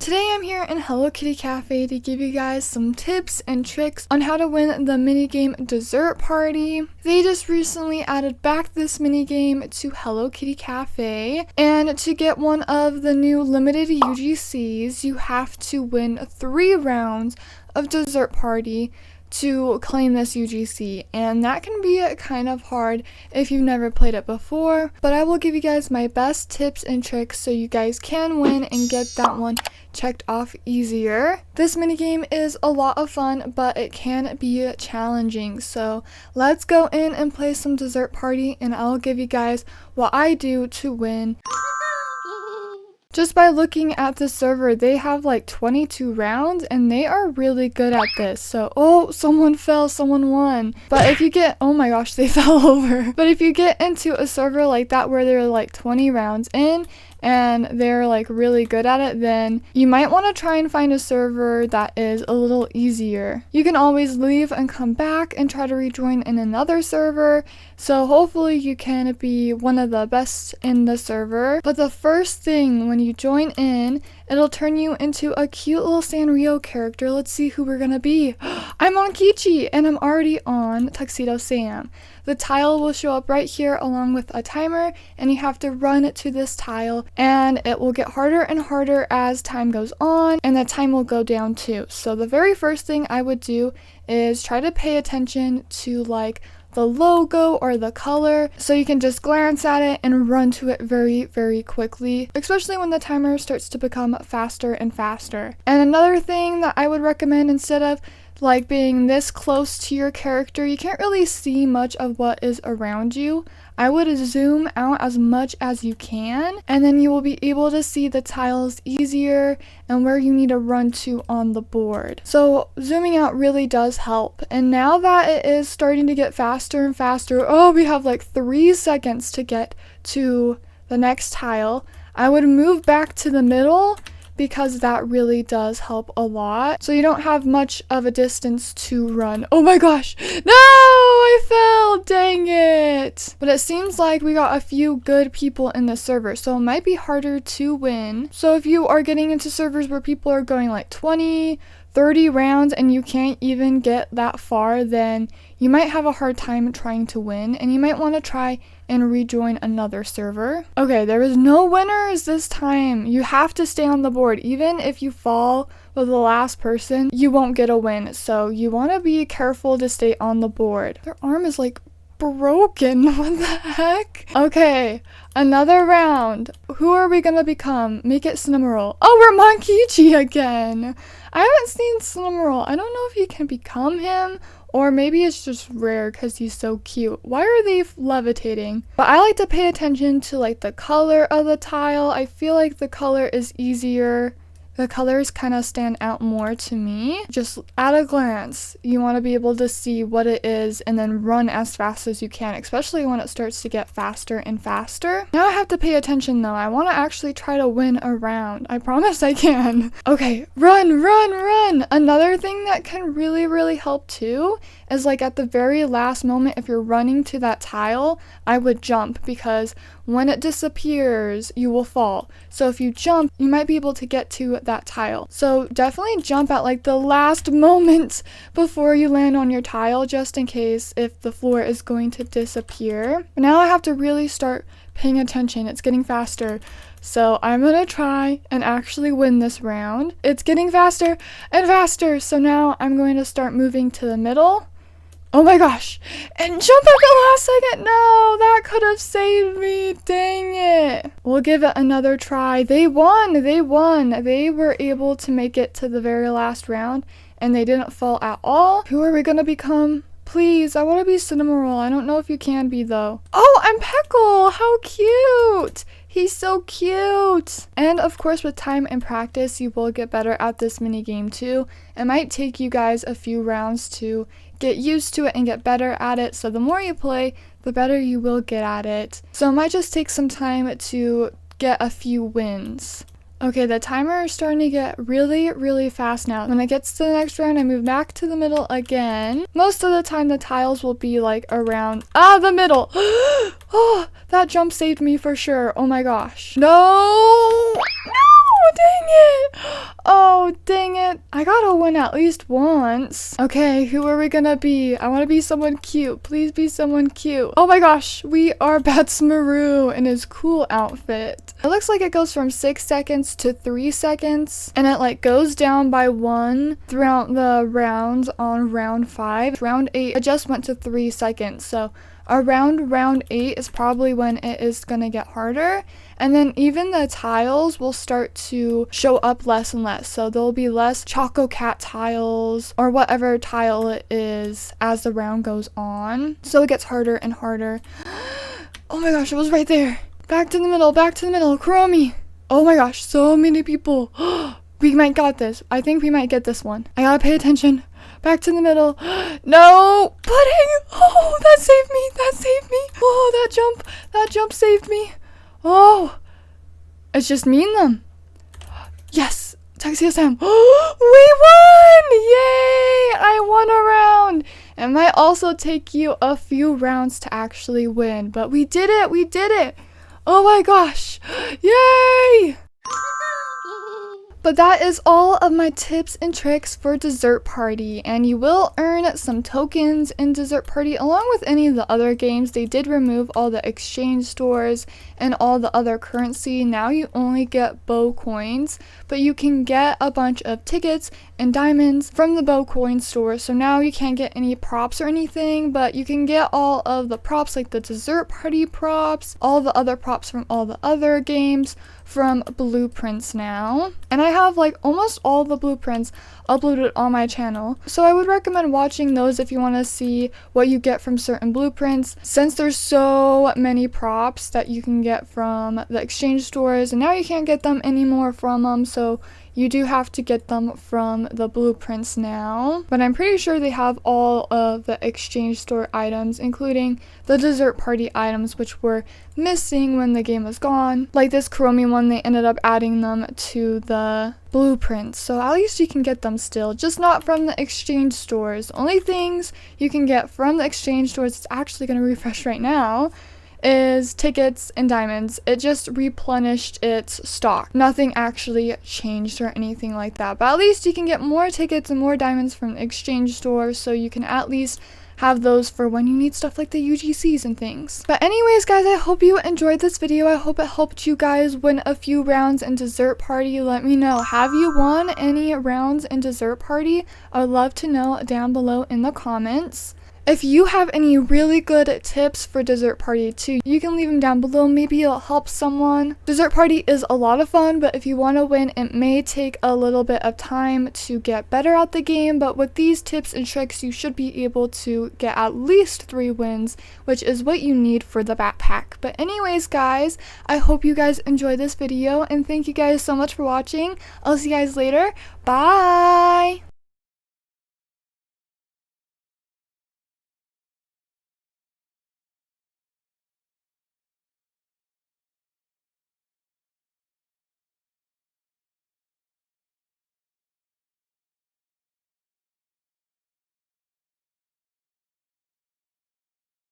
Today I'm here in Hello Kitty Cafe to give you guys some tips and tricks on how to win the minigame Dessert Party. They just recently added back this minigame to Hello Kitty Cafe, and to get one of the new limited UGCs, you have to win 3 rounds of Dessert Party to claim this UGC, and that can be kind of hard if you've never played it before, but I will give you guys my best tips and tricks so you guys can win and get that one checked off easier. This minigame is a lot of fun, but it can be challenging, so let's go in and play some Dessert Party and I'll give you guys what I do to win. Just by looking at the server, they have like 22 rounds and they are really good at this. So, oh, someone fell, someone won. But if you get, oh my gosh, they fell over. But if you get into a server like that where there are like 20 rounds in and they're like really good at it, then you might want to try and find a server that is a little easier. You can always leave and come back and try to rejoin in another server, so hopefully you can be one of the best in the server. But the first thing when you join in, it'll turn you into a cute little Sanrio character. Let's see who we're gonna be. I'm on Kichi and I'm already on Tuxedo Sam. The tile will show up right here along with a timer, and you have to run to this tile, and it will get harder and harder as time goes on, and the time will go down too. So the very first thing I would do is try to pay attention to like the logo or the color, so you can just glance at it and run to it very quickly, especially when the timer starts to become faster and faster. And another thing that I would recommend, instead of like being this close to your character, you can't really see much of what is around you. I would zoom out as much as you can, and then you will be able to see the tiles easier and where you need to run to on the board. So zooming out really does help. And now that it is starting to get faster and faster, oh, we have like 3 seconds to get to the next tile. I would move back to the middle, because that really does help a lot. So you don't have much of a distance to run. Oh my gosh! No! I fell! Dang it! But it seems like we got a few good people in the server, so it might be harder to win. So if you are getting into servers where people are going like 20, 30 rounds and you can't even get that far, then you might have a hard time trying to win, and you might want to try and rejoin another server. Okay, there is no winners this time. You have to stay on the board. Even if you fall with the last person, you won't get a win. So you want to be careful to stay on the board. Their arm is like broken. What the heck? Okay, another round. Who are we gonna become? Make it Cinnamoroll. Oh, we're Monkichi again. I haven't seen Cinnamoroll. I don't know if you can become him, or maybe it's just rare because he's so cute. Why are they levitating? But I like to pay attention to like the color of the tile. I feel like the color is easier. The colors kind of stand out more to me. Just at a glance, you want to be able to see what it is and then run as fast as you can, especially when it starts to get faster and faster. Now I have to pay attention though. I want to actually try to win a round. I promise I can. Okay, run, run, run! Another thing that can really help too is like at the very last moment, if you're running to that tile, I would jump, because when it disappears, you will fall. So if you jump, you might be able to get to that tile. So definitely jump at like the last moment before you land on your tile, just in case if the floor is going to disappear. But now I have to really start paying attention. It's getting faster. So I'm gonna try and actually win this round. It's getting faster and faster. So now I'm going to start moving to the middle. Oh my gosh, and jump at the last second. No, that could have saved me. Dang it. We'll give it another try. They won. They were able to make it to the very last round, and they didn't fall at all. Who are we gonna become? Please, I want to be Cinnamoroll. I don't know if you can be though. Oh, I'm Peckle. How cute. He's so cute. And of course, with time and practice, you will get better at this mini game too. It might take you guys a few rounds to get used to it and get better at it. So the more you play, the better you will get at it. So it might just take some time to get a few wins. Okay, the timer is starting to get really fast now. When it gets to the next round, I move back to the middle again. Most of the time, the tiles will be like around the middle. Oh, that jump saved me for sure. Oh my gosh. No, dang it! Oh, dang it. I gotta win at least once. Okay, who are we gonna be? I wanna be someone cute. Please be someone cute. Oh my gosh, we are Maru in his cool outfit. It looks like it goes from 6 seconds to 3 seconds, and it like goes down by 1 throughout the rounds on round 5. Round 8, it just went to 3 seconds, so around round 8 is probably when it is gonna get harder, and then even the tiles will start to show up less and less, so there'll be less Choco Cat tiles or whatever tile it is as the round goes on, so it gets harder and harder. Oh my gosh, it was right there. Back to the middle, Kuromi. Oh my gosh, so many people. We might got this. I think we might get this one. I gotta pay attention. Back to the middle. No! Pudding! Oh, that saved me! Oh, that jump saved me. Oh! It's just me and them. Yes! Taxi Sam. We won! Yay! I won a round! It might also take you a few rounds to actually win, but we did it! Oh my gosh! Yay! But that is all of my tips and tricks for Dessert Party, and you will earn some tokens in Dessert Party along with any of the other games. They did remove all the exchange stores and all the other currency. Now you only get bow coins, but you can get a bunch of tickets and diamonds from the bow coin store. So now you can't get any props or anything, but you can get all of the props like the Dessert Party props, all the other props from all the other games from blueprints now. And I have like almost all the blueprints uploaded on my channel, so I would recommend watching those if you want to see what you get from certain blueprints, since there's so many props that you can get from the exchange stores, and now you can't get them anymore from them, so you do have to get them from the blueprints now. But I'm pretty sure they have all of the exchange store items, including the Dessert Party items, which were missing when the game was gone. Like this Kuromi one, they ended up adding them to the blueprints, so at least you can get them still, just not from the exchange stores. Only things you can get from the exchange stores, it's actually going to refresh right now, is tickets and diamonds. It just replenished its stock. Nothing actually changed or anything like that, but at least you can get more tickets and more diamonds from the exchange store, so you can at least have those for when you need stuff like the UGCs and things. But anyways guys, I hope you enjoyed this video. I hope it helped you guys win a few rounds in Dessert Party. Let me know, have you won any rounds in Dessert Party? I would love to know down below in the comments. If you have any really good tips for Dessert Party too, you can leave them down below. Maybe it'll help someone. Dessert Party is a lot of fun, but if you want to win, it may take a little bit of time to get better at the game. But with these tips and tricks, you should be able to get at least 3 wins, which is what you need for the backpack. But anyways guys, I hope you guys enjoyed this video, and thank you guys so much for watching. I'll see you guys later. Bye!